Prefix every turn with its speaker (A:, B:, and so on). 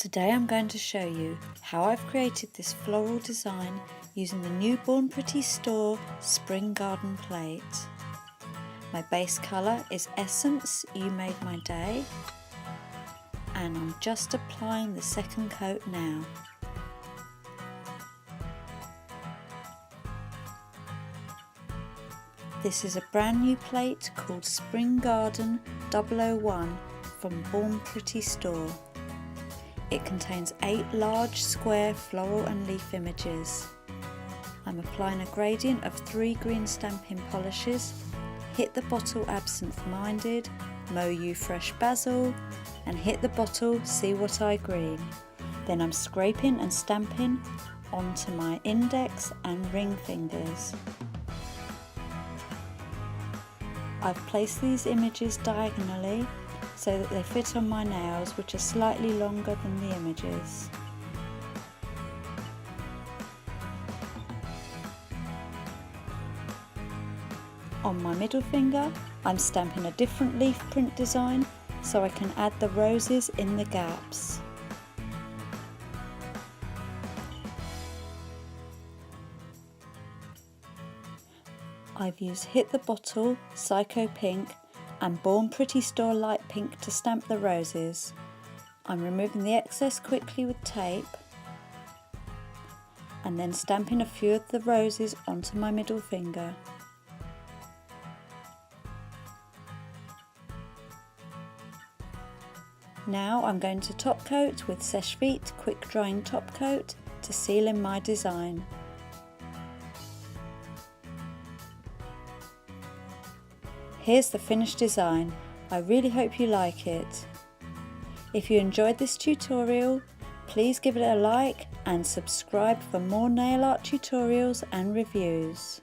A: Today I'm going to show you how I've created this floral design using the newborn Pretty Store-Spring Garden plate. My base colour is Essence You Made My Day, and I'm just applying the second coat now. This is a brand new plate called Spring Garden L001 from Born Pretty Store. It contains 8 large square floral and leaf images. I'm applying a gradient of 3 green stamping polishes, hit the bottle-Absinthe Minded, MoYou Fresh Basil, and hit the bottle See What I Green. Then I'm scraping and stamping onto my index and ring fingers. I've placed these images diagonally so that they fit on my nails, which are slightly longer than the images. On my middle finger, I'm stamping a different leaf print design so I can add the roses in the gaps. I've used Hit the Bottle, Psycho Pink and Born Pretty Store Light Pink to stamp the roses. I'm removing the excess quickly with tape and then stamping a few of the roses onto my middle finger. Now I'm going to top coat with Seche Vite quick drying top coat to seal in my design. Here's the finished design. I really hope you like it. If you enjoyed this tutorial, please give it a like and subscribe for more nail art tutorials and reviews.